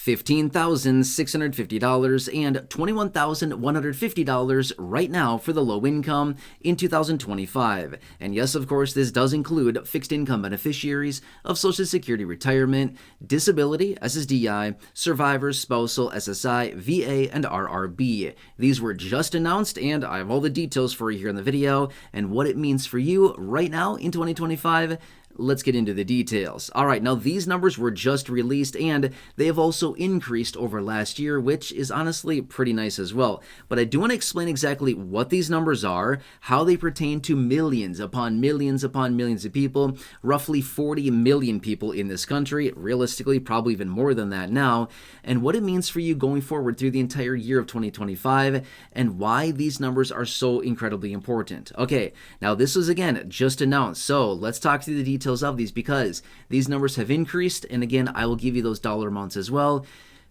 $15,650 and $21,150 right now for the low income in 2025. And yes, of course, this does include fixed income beneficiaries of Social Security retirement, disability, SSDI, survivors, spousal, SSI, VA, and RRB. These were just announced, and I have all the details for you here in the video and what it means for you right now in 2025. Let's get into the details. All right, now these numbers were just released and they have also increased over last year, which is honestly pretty nice as well. But I do want to explain exactly what these numbers are, how they pertain to millions upon millions upon millions of people, roughly 40 million people in this country, realistically probably even more than that now, and what it means for you going forward through the entire year of 2025 and why these numbers are so incredibly important. Okay, now this was again just announced, so let's talk through the details of these because these numbers have increased, and again I will give you those dollar amounts as well.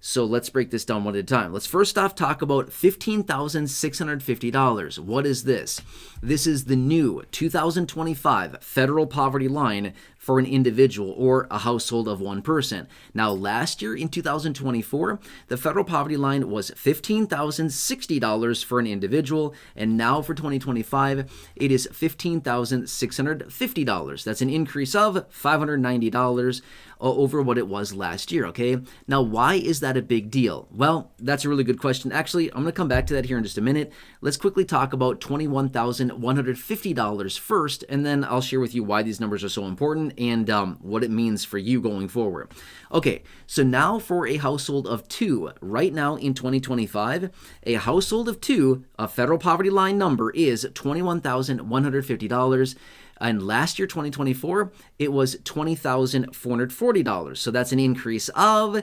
So let's break this down one at a time. Let's first off talk about $15,650. What is this? This is the new 2025 federal poverty line for an individual or a household of one person. Now, last year in 2024, the federal poverty line was $15,060 for an individual, and now for 2025, it is $15,650. That's an increase of $590 over what it was last year, okay? Now, why is that a big deal? Well, that's a really good question. Actually, I'm going to come back to that here in just a minute. Let's quickly talk about $21,150 first, and then I'll share with you why these numbers are so important and what it means for you going forward. Okay, so now for a household of two, right now in 2025, a household of two, a federal poverty line number is $21,150. And last year, 2024, it was $20,440. So that's an increase of,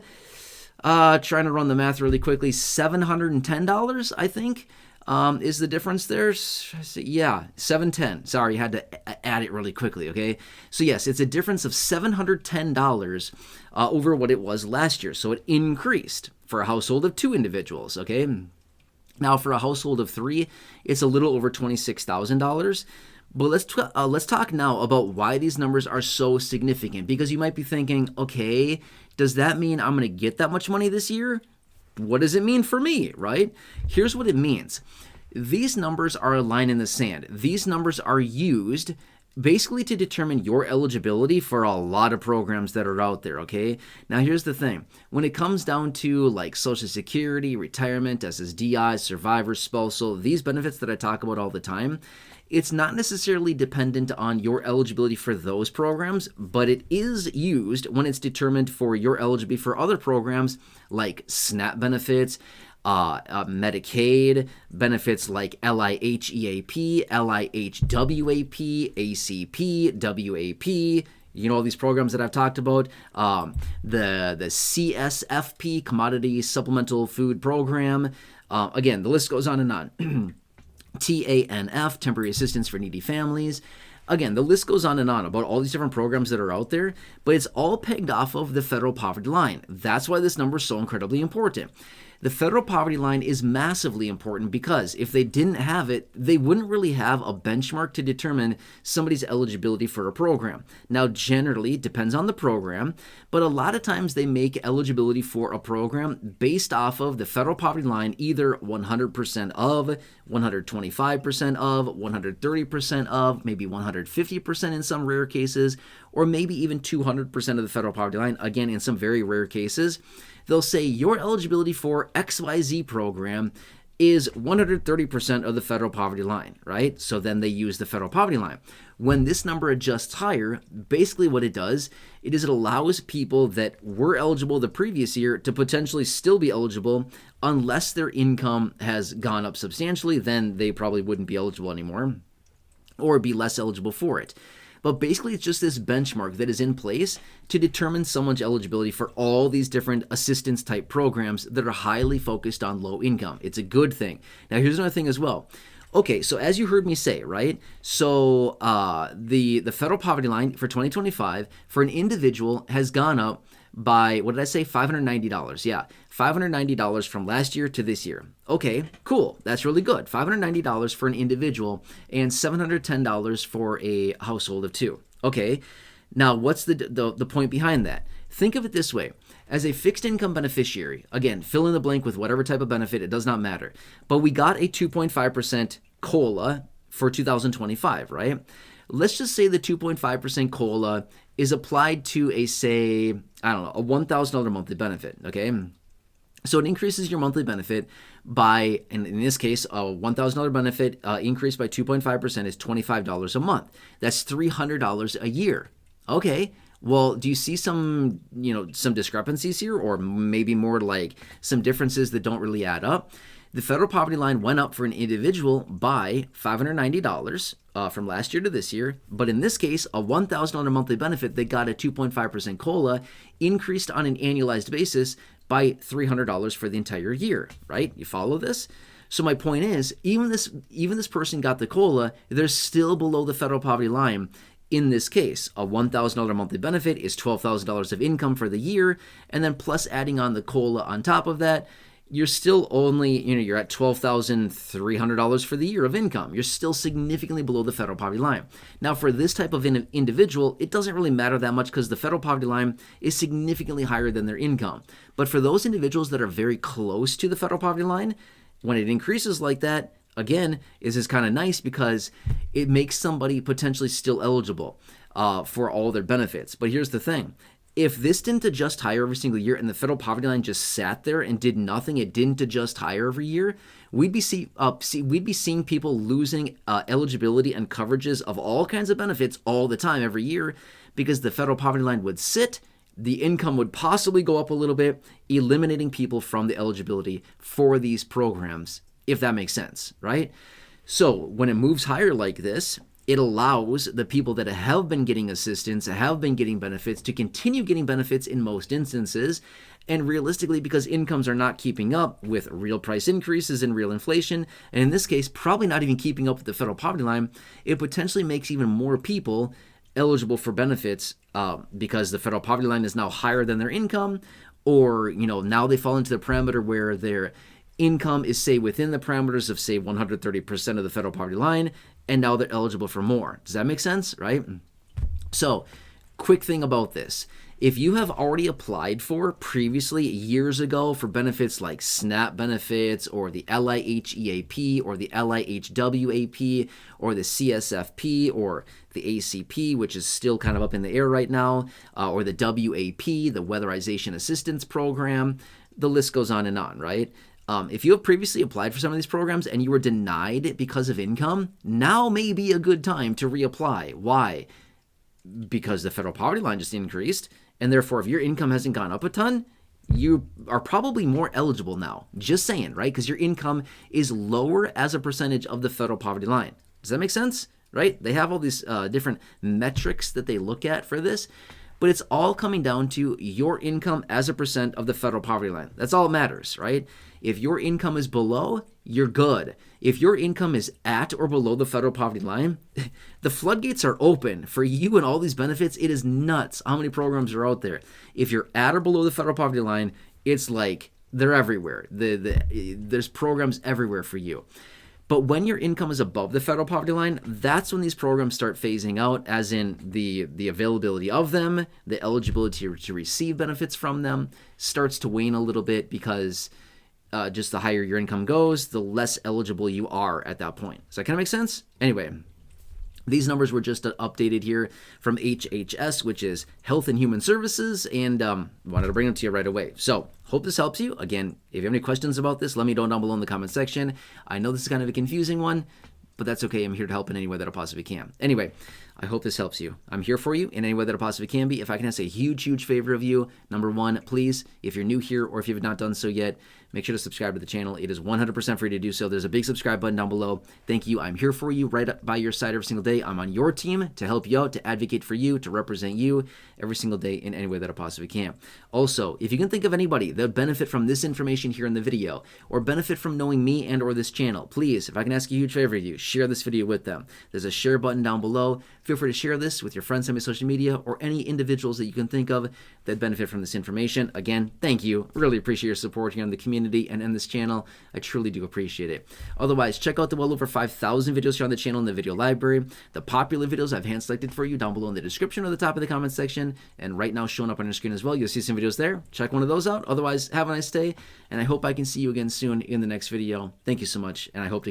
trying to run the math really quickly, $710, I think, is the difference there. Yeah, $710. Sorry, I had to add it really quickly, okay? So yes, it's a difference of $710 over what it was last year. So it increased for a household of two individuals, okay? Now, for a household of three, it's a little over $26,000. But let's talk now about why these numbers are so significant, because you might be thinking, okay, does that mean I'm going to get that much money this year? What does it mean for me, right? Here's what it means. These numbers are a line in the sand. These numbers are used basically to determine your eligibility for a lot of programs that are out there, okay? Now, here's the thing. When it comes down to like Social Security, retirement, SSDI, survivors, spousal, these benefits that I talk about all the time, it's not necessarily dependent on your eligibility for those programs, but it is used when it's determined for your eligibility for other programs like SNAP benefits, Medicaid, benefits like LIHEAP, LIHWAP, ACP, WAP, you know, all these programs that I've talked about, the CSFP, Commodity Supplemental Food Program. Again, the list goes on and on. TANF, Temporary Assistance for Needy Families. Again, the list goes on and on about all these different programs that are out there, but it's all pegged off of the federal poverty line. That's why this number is so incredibly important. The federal poverty line is massively important because if they didn't have it, they wouldn't really have a benchmark to determine somebody's eligibility for a program. Now, generally, it depends on the program, but a lot of times they make eligibility for a program based off of the federal poverty line, either 100% of, 125% of, 130% of, maybe 150% in some rare cases, or maybe even 200% of the federal poverty line, again, in some very rare cases. They'll say your eligibility for XYZ program is 130% of the federal poverty line, right? So then they use the federal poverty line. When this number adjusts higher, basically what it does, it allows people that were eligible the previous year to potentially still be eligible unless their income has gone up substantially, then they probably wouldn't be eligible anymore or be less eligible for it. But basically, it's just this benchmark that is in place to determine someone's eligibility for all these different assistance type programs that are highly focused on low income. It's a good thing. Now, here's another thing as well. Okay, so as you heard me say, right? So the federal poverty line for 2025 for an individual has gone up by, what did I say, $590. Yeah, $590 from last year to this year. Okay, cool. That's really good. $590 for an individual and $710 for a household of two. Okay, now what's the point behind that? Think of it this way. As a fixed income beneficiary, again, fill in the blank with whatever type of benefit, it does not matter. But we got a 2.5% COLA for 2025, right? Let's just say the 2.5% COLA is applied to a, say, I don't know, a $1,000 monthly benefit, okay? So it increases your monthly benefit by, and in this case, a $1,000 benefit increased by 2.5% is $25 a month. That's $300 a year. Okay, well, do you see some discrepancies here, or maybe more like some differences that don't really add up? The federal poverty line went up for an individual by $590 from last year to this year, but in this case, a $1,000 monthly benefit that got a 2.5% COLA increased on an annualized basis by $300 for the entire year, right? You follow this? So my point is, even this person got the COLA, they're still below the federal poverty line. In this case, a $1,000 monthly benefit is $12,000 of income for the year, and then plus adding on the COLA on top of that, you're still only, you're at $12,300 for the year of income. You're still significantly below the federal poverty line. Now, for this type of individual, it doesn't really matter that much because the federal poverty line is significantly higher than their income. But for those individuals that are very close to the federal poverty line, when it increases like that, again, is kind of nice because it makes somebody potentially still eligible for all their benefits. But here's the thing. If this didn't adjust higher every single year and the federal poverty line just sat there and did nothing, it didn't adjust higher every year, we'd be seeing people losing eligibility and coverages of all kinds of benefits all the time every year because the federal poverty line would sit, the income would possibly go up a little bit, eliminating people from the eligibility for these programs, if that makes sense, right? So when it moves higher like this, it allows the people that have been getting assistance, have been getting benefits, to continue getting benefits in most instances. And realistically, because incomes are not keeping up with real price increases and real inflation, and in this case, probably not even keeping up with the federal poverty line, it potentially makes even more people eligible for benefits because the federal poverty line is now higher than their income, or now they fall into the parameter where their income is, say, within the parameters of, say, 130% of the federal poverty line, and now they're eligible for more. Does that make sense, right? So, quick thing about this. If you have already applied for previously years ago for benefits like SNAP benefits or the LIHEAP or the LIHWAP or the CSFP or the ACP, which is still kind of up in the air right now, or the WAP, the Weatherization Assistance Program, the list goes on and on, right? If you have previously applied for some of these programs and you were denied because of income, now may be a good time to reapply. Why? Because the federal poverty line just increased, and therefore if your income hasn't gone up a ton, you are probably more eligible now. Just saying, right? Because your income is lower as a percentage of the federal poverty line. Does that make sense? Right? They have all these different metrics that they look at for this, but it's all coming down to your income as a percent of the federal poverty line. That's all that matters, right? If your income is below, you're good. If your income is at or below the federal poverty line, the floodgates are open for you and all these benefits. It is nuts how many programs are out there. If you're at or below the federal poverty line, it's like they're everywhere. There's programs everywhere for you. But when your income is above the federal poverty line, that's when these programs start phasing out, as in the availability of them, the eligibility to receive benefits from them starts to wane a little bit because just the higher your income goes, the less eligible you are at that point. Does that kind of make sense? Anyway, these numbers were just updated here from HHS, which is Health and Human Services, and wanted to bring them to you right away. So, hope this helps you. Again, if you have any questions about this, let me know down below in the comment section. I know this is kind of a confusing one, but that's okay. I'm here to help in any way that I possibly can. Anyway, I hope this helps you. I'm here for you in any way that I possibly can be. If I can ask a huge, huge favor of you, number one, please, if you're new here or if you have not done so yet, make sure to subscribe to the channel. It is 100% free to do so. There's a big subscribe button down below. Thank you. I'm here for you, right by your side every single day. I'm on your team to help you out, to advocate for you, to represent you every single day in any way that I possibly can. Also, if you can think of anybody that would benefit from this information here in the video or benefit from knowing me and or this channel, please, if I can ask a huge favor of you, share this video with them. There's a share button down below. Feel free to share this with your friends on my social media or any individuals that you can think of that benefit from this information. Again, thank you. Really appreciate your support here in the community and in this channel. I truly do appreciate it. Otherwise, check out the well over 5,000 videos here on the channel in the video library. The popular videos I've hand selected for you down below in the description or the top of the comment section, and right now showing up on your screen as well. You'll see some videos there. Check one of those out. Otherwise, have a nice day, and I hope I can see you again soon in the next video. Thank you so much, and I hope to